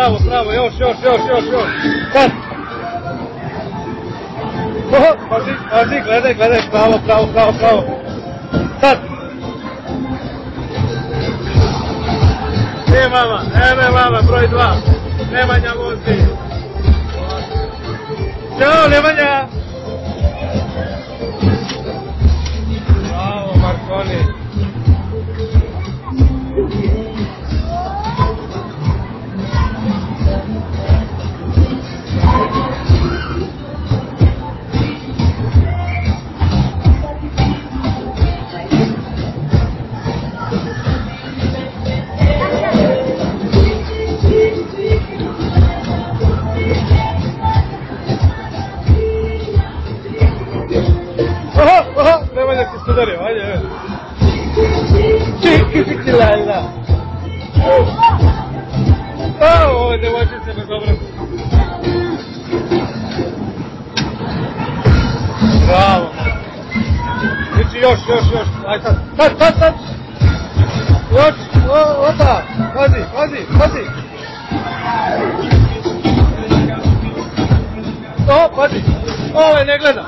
bravo, još. Sad. Pazi, gledaj, pravo. Sad. Eme mama, broj 2. Nemanja vozi. Ćao, Nemanja. Bravo, Marconi. Nemanja ti se udario, ajde. Čiki lajla. Ovo je devojčice na dobro. Bravo. Znači još. Ajde sad. Još, opa. Pazi. Pazi. Ovo ne gleda.